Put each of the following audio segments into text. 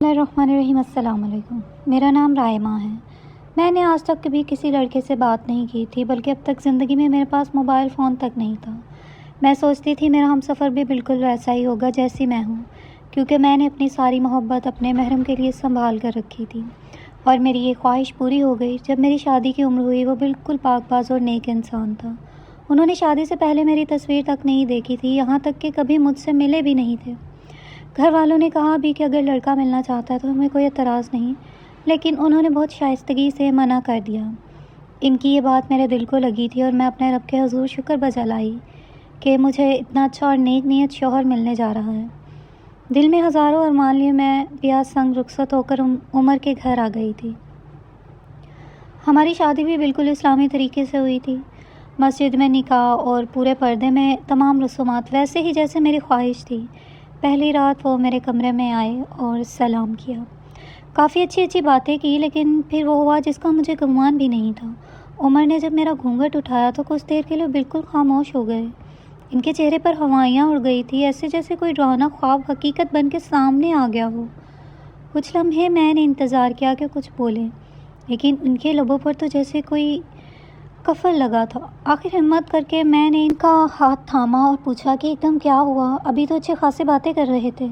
بسم اللہ الرحمن الرحیم۔ السلام علیکم۔ میرا نام رائمہ ہے۔ میں نے آج تک کبھی کسی لڑکے سے بات نہیں کی تھی، بلکہ اب تک زندگی میں میرے پاس موبائل فون تک نہیں تھا۔ میں سوچتی تھی میرا ہم سفر بھی بالکل ویسا ہی ہوگا جیسی میں ہوں، کیونکہ میں نے اپنی ساری محبت اپنے محرم کے لیے سنبھال کر رکھی تھی، اور میری یہ خواہش پوری ہو گئی۔ جب میری شادی کی عمر ہوئی، وہ بالکل پاک باز اور نیک انسان تھا۔ انہوں نے شادی سے پہلے میری تصویر تک نہیں دیکھی تھی، یہاں تک کہ کبھی مجھ سے ملے بھی نہیں تھے۔ گھر والوں نے کہا بھی کہ اگر لڑکا ملنا چاہتا ہے تو ہمیں کوئی اعتراض نہیں، لیکن انہوں نے بہت شائستگی سے منع کر دیا۔ ان کی یہ بات میرے دل کو لگی تھی، اور میں اپنے رب کے حضور شکر بجا لائی کہ مجھے اتنا اچھا اور نیک نیت شوہر ملنے جا رہا ہے۔ دل میں ہزاروں ارمان لیے میں پیاس سنگ رخصت ہو کر عمر کے گھر آ گئی تھی۔ ہماری شادی بھی بالکل اسلامی طریقے سے ہوئی تھی۔ مسجد میں نکاح اور پورے پردے میں تمام رسومات ویسے ہی جیسے میری خواہش تھی۔ پہلی رات وہ میرے کمرے میں آئے اور سلام کیا، کافی اچھی اچھی باتیں کی، لیکن پھر وہ ہوا جس کا مجھے گمان بھی نہیں تھا۔ عمر نے جب میرا گھونگھٹ اٹھایا تو کچھ دیر کے لیے بالکل خاموش ہو گئے۔ ان کے چہرے پر ہوائیاں اڑ گئی تھی، ایسے جیسے کوئی ڈراؤنا خواب حقیقت بن کے سامنے آ گیا ہو۔ کچھ لمحے میں نے انتظار کیا کہ کچھ بولیں، لیکن ان کے لبوں پر تو جیسے کوئی قفل لگا تھا۔ آخر ہمت کر کے میں نے ان کا ہاتھ تھاما اور پوچھا کہ ایک دم کیا ہوا؟ ابھی تو اچھے خاصے باتیں کر رہے تھے۔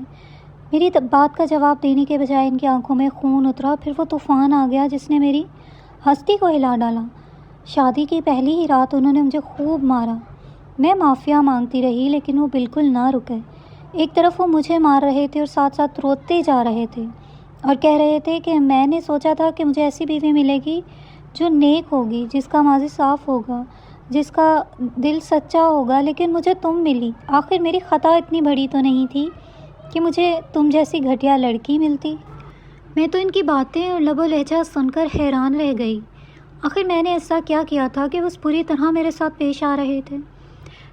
میری بات کا جواب دینے کے بجائے ان کی آنکھوں میں خون اترا، پھر وہ طوفان آ گیا جس نے میری ہستی کو ہلا ڈالا۔ شادی کی پہلی ہی رات انہوں نے مجھے خوب مارا۔ میں معافیا مانگتی رہی، لیکن وہ بالکل نہ رکے۔ ایک طرف وہ مجھے مار رہے تھے اور ساتھ ساتھ روتے جا رہے تھے، اور کہہ رہے تھے کہ میں نے سوچا تھا کہ مجھے ایسی بیوی ملے گی جو نیک ہوگی، جس کا ماضی صاف ہوگا، جس کا دل سچا ہوگا، لیکن مجھے تم ملی۔ آخر میری خطا اتنی بڑی تو نہیں تھی کہ مجھے تم جیسی گھٹیا لڑکی ملتی۔ میں تو ان کی باتیں اور لب و لہجہ سن کر حیران رہ گئی۔ آخر میں نے ایسا کیا کیا تھا کہ وہ پوری طرح میرے ساتھ پیش آ رہے تھے؟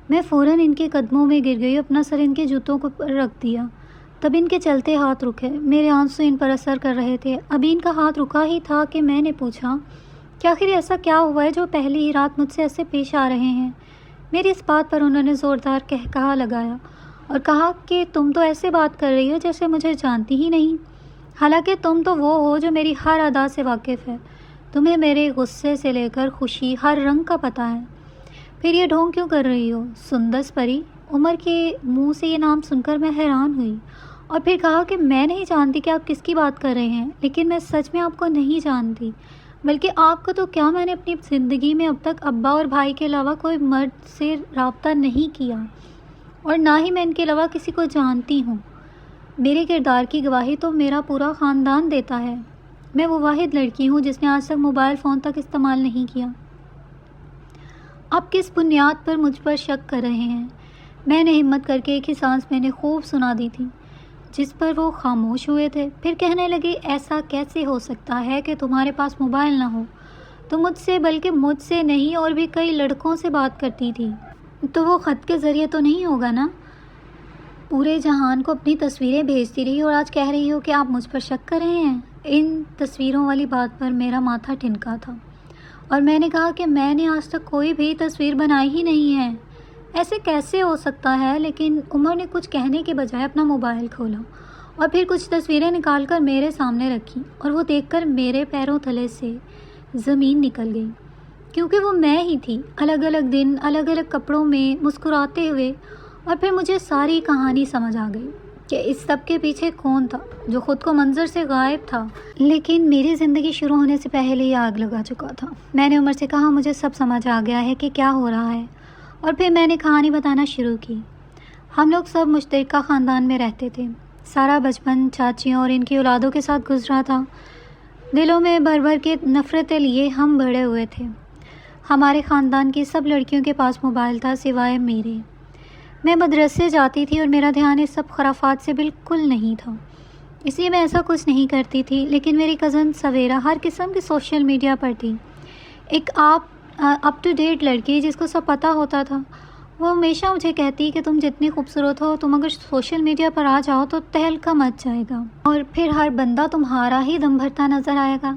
میں فوراً ان کے قدموں میں گر گئی، اپنا سر ان کے جوتوں پر رکھ دیا۔ تب ان کے چلتے ہاتھ رکے، میرے آنسو ان پر اثر کر رہے تھے۔ ابھی ان کا ہاتھ رکا ہی تھا کہ میں نے پوچھا کہ آخر ایسا کیا ہوا ہے جو پہلی ہی رات مجھ سے ایسے پیش آ رہے ہیں؟ میری اس بات پر انہوں نے زوردار کہا لگایا اور کہا کہ تم تو ایسے بات کر رہی ہو جیسے مجھے جانتی ہی نہیں، حالانکہ تم تو وہ ہو جو میری ہر ادا سے واقف ہے۔ تمہیں میرے غصے سے لے کر خوشی ہر رنگ کا پتہ ہے، پھر یہ ڈھونگ کیوں کر رہی ہو؟ سندس پری؟ عمر کے منہ سے یہ نام سن کر میں حیران ہوئی، اور پھر کہا کہ میں نہیں جانتی کہ آپ کس کی بات کر رہے ہیں، لیکن میں سچ میں آپ کو نہیں جانتی، بلکہ آپ کو تو کیا، میں نے اپنی زندگی میں اب تک ابا اور بھائی کے علاوہ کوئی مرد سے رابطہ نہیں کیا، اور نہ ہی میں ان کے علاوہ کسی کو جانتی ہوں۔ میرے کردار کی گواہی تو میرا پورا خاندان دیتا ہے۔ میں وہ واحد لڑکی ہوں جس نے آج تک موبائل فون تک استعمال نہیں کیا۔ آپ کس بنیاد پر مجھ پر شک کر رہے ہیں؟ میں نے ہمت کر کے ایک ہی سانس میں نے خوب سنا دی تھی، جس پر وہ خاموش ہوئے تھے۔ پھر کہنے لگے، ایسا کیسے ہو سکتا ہے کہ تمہارے پاس موبائل نہ ہو؟ تو مجھ سے، بلکہ مجھ سے نہیں اور بھی کئی لڑکوں سے بات کرتی تھی، تو وہ خط کے ذریعے تو نہیں ہوگا نا؟ پورے جہان کو اپنی تصویریں بھیجتی رہی، اور آج کہہ رہی ہو کہ آپ مجھ پر شک کر رہے ہیں؟ ان تصویروں والی بات پر میرا ماتھا ٹھنکا تھا، اور میں نے کہا کہ میں نے آج تک کوئی بھی تصویر بنائی ہی نہیں ہے، ایسے کیسے ہو سکتا ہے؟ لیکن عمر نے کچھ کہنے کے بجائے اپنا موبائل کھولا اور پھر کچھ تصویریں نکال کر میرے سامنے رکھی، اور وہ دیکھ کر میرے پیروں تلے سے زمین نکل گئی، کیونکہ وہ میں ہی تھی، الگ الگ دن، الگ الگ کپڑوں میں، مسکراتے ہوئے۔ اور پھر مجھے ساری کہانی سمجھ آ گئی کہ اس سب کے پیچھے کون تھا جو خود کو منظر سے غائب تھا، لیکن میری زندگی شروع ہونے سے پہلے ہی آگ لگا چکا تھا۔ میں نے عمر سے کہا، مجھے سب سمجھ آ گیا ہے کہ کیا ہو رہا ہے، اور پھر میں نے کہانی بتانا شروع کی۔ ہم لوگ سب مشترکہ خاندان میں رہتے تھے۔ سارا بچپن چاچیوں اور ان کی اولادوں کے ساتھ گزرا تھا۔ دلوں میں بھر بھر کے نفرتیں لیے ہم بڑے ہوئے تھے۔ ہمارے خاندان کی سب لڑکیوں کے پاس موبائل تھا سوائے میرے۔ میں مدرسے جاتی تھی اور میرا دھیان اس سب خرافات سے بالکل نہیں تھا، اس لیے میں ایسا کچھ نہیں کرتی تھی، لیکن میری کزن سویرا ہر قسم کے سوشل میڈیا پر تھی۔ ایک اپ ٹو ڈیٹ لڑکی جس کو سب پتہ ہوتا تھا۔ وہ ہمیشہ مجھے کہتی کہ تم جتنی خوبصورت ہو، تم اگر سوشل میڈیا پر آ جاؤ تو تہلکہ مچ جائے گا، اور پھر ہر بندہ تمہارا ہی دم بھرتا نظر آئے گا۔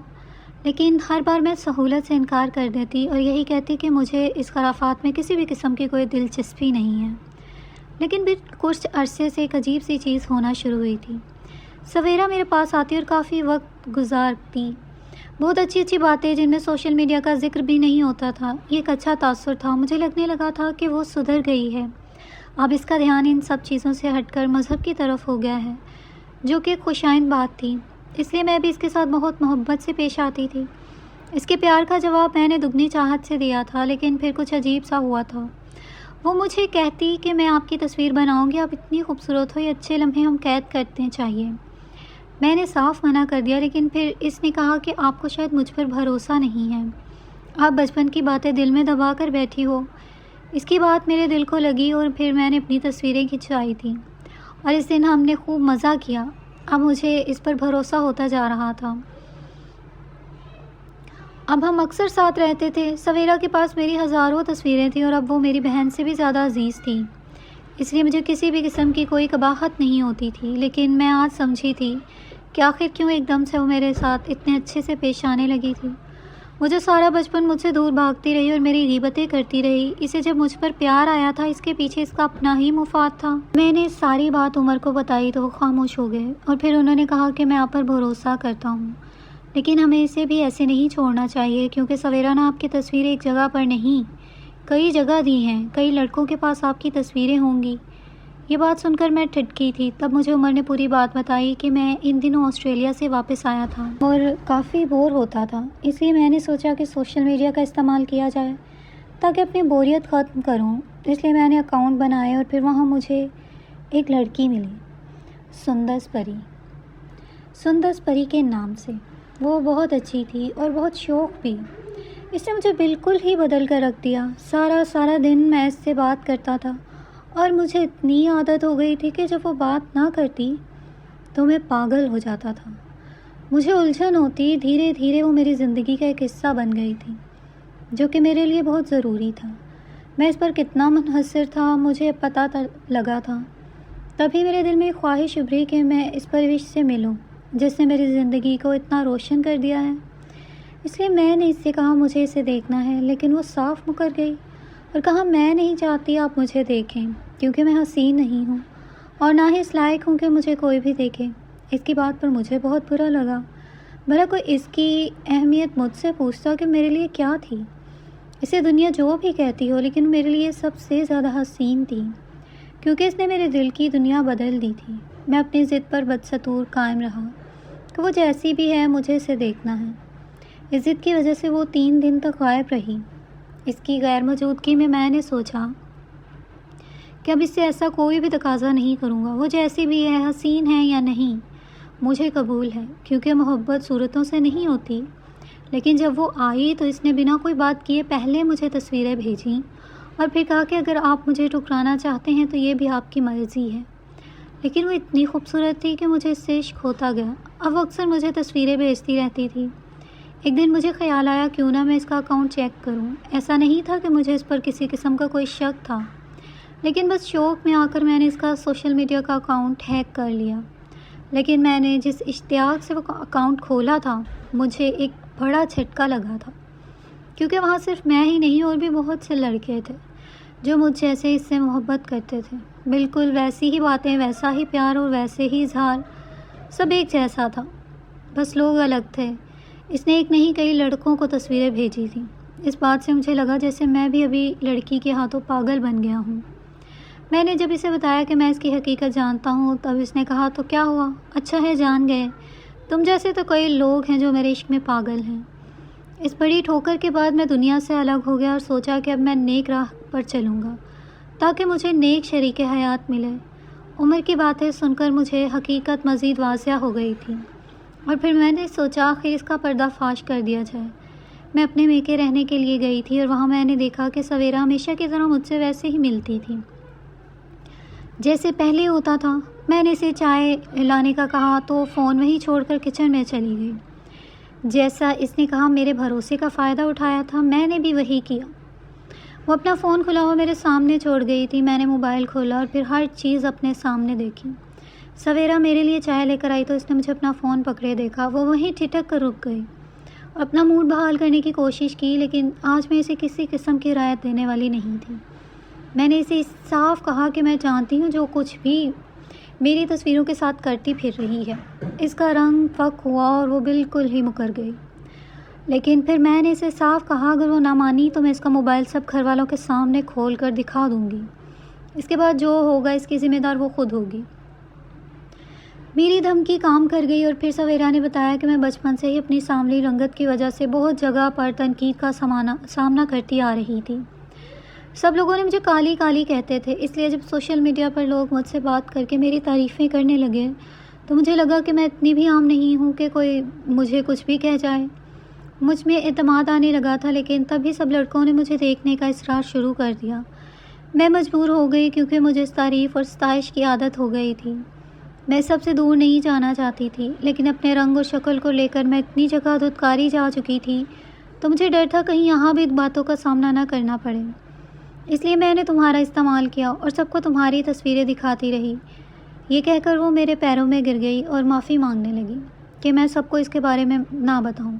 لیکن ہر بار میں سہولت سے انکار کر دیتی اور یہی کہتی کہ مجھے اس خرافات میں کسی بھی قسم کی کوئی دلچسپی نہیں ہے۔ لیکن پھر کچھ عرصے سے ایک عجیب سی چیز ہونا شروع ہوئی تھی۔ سویرا میرے پاس آتی اور کافی وقت گزارتی، بہت اچھی اچھی باتیں جن میں سوشل میڈیا کا ذکر بھی نہیں ہوتا تھا۔ یہ ایک اچھا تاثر تھا، مجھے لگنے لگا تھا کہ وہ سدھر گئی ہے، اب اس کا دھیان ان سب چیزوں سے ہٹ کر مذہب کی طرف ہو گیا ہے، جو کہ خوش آئند بات تھی۔ اس لیے میں بھی اس کے ساتھ بہت محبت سے پیش آتی تھی۔ اس کے پیار کا جواب میں نے دگنی چاہت سے دیا تھا، لیکن پھر کچھ عجیب سا ہوا تھا۔ وہ مجھے کہتی کہ میں آپ کی تصویر بناؤں گی، آپ اتنی خوبصورت ہو، یہ اچھے لمحے ہم قید کرتے چاہیے۔ میں نے صاف منع کر دیا، لیکن پھر اس نے کہا کہ آپ کو شاید مجھ پر بھروسہ نہیں ہے، آپ بچپن کی باتیں دل میں دبا کر بیٹھی ہو۔ اس کی بات میرے دل کو لگی اور پھر میں نے اپنی تصویریں کھنچوائی تھیں اور اس دن ہم نے خوب مزہ کیا۔ اب مجھے اس پر بھروسہ ہوتا جا رہا تھا۔ اب ہم اکثر ساتھ رہتے تھے۔ سویرا کے پاس میری ہزاروں تصویریں تھیں اور اب وہ میری بہن سے بھی زیادہ عزیز تھی، اس لیے مجھے کسی بھی قسم کی کوئی قباحت نہیں ہوتی تھی۔ لیکن میں آج سمجھی تھی کہ آخر کیوں ایک دم سے وہ میرے ساتھ اتنے اچھے سے پیش آنے لگی تھی۔ مجھے سارا بچپن مجھ سے دور بھاگتی رہی اور میری غیبتیں کرتی رہی۔ اسے جب مجھ پر پیار آیا تھا، اس کے پیچھے اس کا اپنا ہی مفاد تھا۔ میں نے ساری بات عمر کو بتائی تو وہ خاموش ہو گئے اور پھر انہوں نے کہا کہ میں آپ پر بھروسہ کرتا ہوں، لیکن ہمیں اسے بھی ایسے نہیں چھوڑنا چاہیے، کیونکہ سویرا نے آپ کی تصویریں ایک جگہ پر نہیں، کئی جگہ دی ہیں، کئی لڑکوں کے پاس آپ کی تصویریں ہوں گی۔ یہ بات سن کر میں ٹھٹکی تھی۔ تب مجھے عمر نے پوری بات بتائی کہ میں ان دنوں آسٹریلیا سے واپس آیا تھا اور کافی بور ہوتا تھا، اس لیے میں نے سوچا کہ سوشل میڈیا کا استعمال کیا جائے تاکہ اپنی بوریت ختم کروں۔ اس لیے میں نے اکاؤنٹ بنائے اور پھر وہاں مجھے ایک لڑکی ملی، سندس پری کے نام سے۔ وہ بہت اچھی تھی اور بہت شوق بھی۔ اس نے مجھے بالکل ہی بدل کر رکھ دیا۔ سارا دن میں اس سے بات کرتا تھا اور مجھے اتنی عادت ہو گئی تھی کہ جب وہ بات نہ کرتی تو میں پاگل ہو جاتا تھا، مجھے الجھن ہوتی۔ دھیرے دھیرے وہ میری زندگی کا ایک حصہ بن گئی تھی، جو کہ میرے لیے بہت ضروری تھا۔ میں اس پر کتنا منحصر تھا مجھے پتہ لگا تھا۔ تبھی میرے دل میں خواہش ابھری کہ میں اس پرورش سے ملوں جس نے میری زندگی کو اتنا روشن کر دیا ہے۔ اس لیے میں نے اس سے کہا مجھے اسے دیکھنا ہے، لیکن وہ صاف مکر گئی اور کہا میں نہیں چاہتی آپ مجھے دیکھیں، کیونکہ میں حسین نہیں ہوں اور نہ ہی اس لائق ہوں کہ مجھے کوئی بھی دیکھے۔ اس کی بات پر مجھے بہت برا لگا۔ بھلا کوئی اس کی اہمیت مجھ سے پوچھتا کہ میرے لیے کیا تھی۔ اسے دنیا جو بھی کہتی ہو، لیکن میرے لیے سب سے زیادہ حسین تھی، کیونکہ اس نے میرے دل کی دنیا بدل دی تھی۔ میں اپنی ضد پر بدستور قائم رہا کہ وہ جیسی بھی ہے مجھے اسے دیکھنا ہے۔ اس ضد کی وجہ سے وہ 3 دن تک غائب رہی۔ اس کی غیر موجودگی میں نے سوچا کہ اب اس سے ایسا کوئی بھی تقاضا نہیں کروں گا، وہ جیسی بھی ہے، حسین ہے یا نہیں، مجھے قبول ہے، کیونکہ محبت صورتوں سے نہیں ہوتی۔ لیکن جب وہ آئی تو اس نے بنا کوئی بات کیے پہلے مجھے تصویریں بھیجیں اور پھر کہا کہ اگر آپ مجھے ٹھکرانا چاہتے ہیں تو یہ بھی آپ کی مرضی ہے۔ لیکن وہ اتنی خوبصورت تھی کہ مجھے اس سے عشق ہوتا گیا۔ اب وہ اکثر مجھے تصویریں بھیجتی رہتی تھی۔ ایک دن مجھے خیال آیا کیوں نہ میں اس کا اکاؤنٹ چیک کروں۔ ایسا نہیں تھا کہ مجھے اس پر کسی قسم کا کوئی شک تھا، لیکن بس شوق میں آ کر میں نے اس کا سوشل میڈیا کا اکاؤنٹ ہیک کر لیا۔ لیکن میں نے جس اشتیاق سے وہ اکاؤنٹ کھولا تھا، مجھے ایک بڑا جھٹکا لگا تھا، کیونکہ وہاں صرف میں ہی نہیں اور بھی بہت سے لڑکے تھے جو مجھ جیسے اس سے محبت کرتے تھے۔ بالکل ویسی ہی باتیں، ویسا ہی پیار اور ویسے ہی اظہار، سب ایک جیسا تھا، بس لوگ الگ تھے۔ اس نے ایک نہیں کئی لڑکوں کو تصویریں بھیجی تھیں۔ اس بات سے مجھے لگا جیسے میں بھی ابھی لڑکی کے ہاتھوں پاگل بن گیا ہوں۔ میں نے جب اسے بتایا کہ میں اس کی حقیقت جانتا ہوں، تب اس نے کہا تو کیا ہوا، اچھا ہے جان گئے، تم جیسے تو کئی لوگ ہیں جو میرے عشق میں پاگل ہیں۔ اس بڑی ٹھوکر کے بعد میں دنیا سے الگ ہو گیا اور سوچا کہ اب میں نیک راہ پر چلوں گا تاکہ مجھے نیک شریک حیات ملے۔ عمر کی باتیں سن کر مجھے حقیقت مزید واضح ہو گئی تھی اور پھر میں نے سوچا آخر اس کا پردہ فاش کر دیا جائے۔ میں اپنے میکے رہنے کے لیے گئی تھی اور وہاں میں نے دیکھا کہ سویرا ہمیشہ کی طرح مجھ سے ویسے ہی ملتی تھی جیسے پہلے ہوتا تھا۔ میں نے اسے چائے لانے کا کہا تو فون وہیں چھوڑ کر کچن میں چلی گئی۔ جیسا اس نے کہا میرے بھروسے کا فائدہ اٹھایا تھا، میں نے بھی وہی کیا۔ وہ اپنا فون کھلا ہوا میرے سامنے چھوڑ گئی تھی۔ میں نے موبائل کھولا اور پھر ہر چیز اپنے سامنے دیکھی۔ سویرا میرے لیے چائے لے کر آئی تو اس نے مجھے اپنا فون پکڑے دیکھا۔ وہ وہیں ٹھٹک کر رک گئی اور اپنا موڈ بحال کرنے کی کوشش کی، لیکن آج میں اسے کسی قسم کی رعایت دینے والی نہیں تھی۔ میں نے اسے صاف کہا کہ میں جانتی ہوں جو کچھ بھی میری تصویروں کے ساتھ کرتی پھر رہی ہے۔ اس کا رنگ فک ہوا اور وہ بالکل ہی مکر گئی۔ لیکن پھر میں نے اسے صاف کہا اگر وہ نہ مانی تو میں اس کا موبائل سب گھر والوں کے سامنے کھول کر دکھا دوں گی۔ اس کے بعد جو ہوگا اس کی ذمہ دار وہ خود ہوگی۔ میری دھمکی کام کر گئی اور پھر سویرا نے بتایا کہ میں بچپن سے ہی اپنی سانولی رنگت کی وجہ سے بہت جگہ پر تنقید کا سامنا کرتی آ رہی تھی۔ سب لوگوں نے مجھے کالی کالی کہتے تھے، اس لیے جب سوشل میڈیا پر لوگ مجھ سے بات کر کے میری تعریفیں کرنے لگے تو مجھے لگا کہ میں اتنی بھی عام نہیں ہوں کہ کوئی مجھے کچھ بھی کہہ جائے۔ مجھ میں اعتماد آنے لگا تھا، لیکن تبھی سب لڑکوں نے مجھے دیکھنے کا اصرار شروع کر دیا۔ میں مجبور ہو گئی کیونکہ مجھے اس تعریف اور ستائش کی عادت ہو گئی تھی۔ میں سب سے دور نہیں جانا چاہتی تھی، لیکن اپنے رنگ اور شکل کو لے کر میں اتنی جگہ دھتکاری جا چکی تھی تو مجھے ڈر تھا کہیں یہاں بھی باتوں کا سامنا نہ کرنا پڑے۔ اس لیے میں نے تمہارا استعمال کیا اور سب کو تمہاری تصویریں دکھاتی رہی۔ یہ کہہ کر وہ میرے پیروں میں گر گئی اور معافی مانگنے لگی کہ میں سب کو اس کے بارے میں نہ بتاؤں۔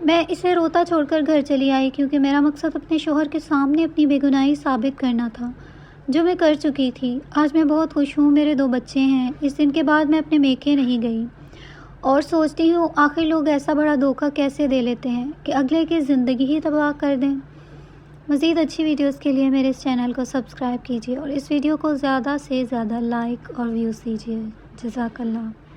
میں اسے روتا چھوڑ کر گھر چلی آئی کیونکہ میرا مقصد اپنے شوہر کے سامنے اپنی بے گناہی ثابت کرنا تھا، جو میں کر چکی تھی۔ آج میں بہت خوش ہوں، میرے 2 بچے ہیں۔ اس دن کے بعد میں اپنے میکے نہیں گئی اور سوچتی ہوں آخر لوگ ایسا بڑا دھوکہ کیسے دے لیتے ہیں کہ اگلے کی زندگی ہی تباہ کر دیں۔ مزید اچھی ویڈیوز کے لیے میرے اس چینل کو سبسکرائب کیجیے اور اس ویڈیو کو زیادہ سے زیادہ لائک اور ویوز دیجیے۔ جزاک اللہ۔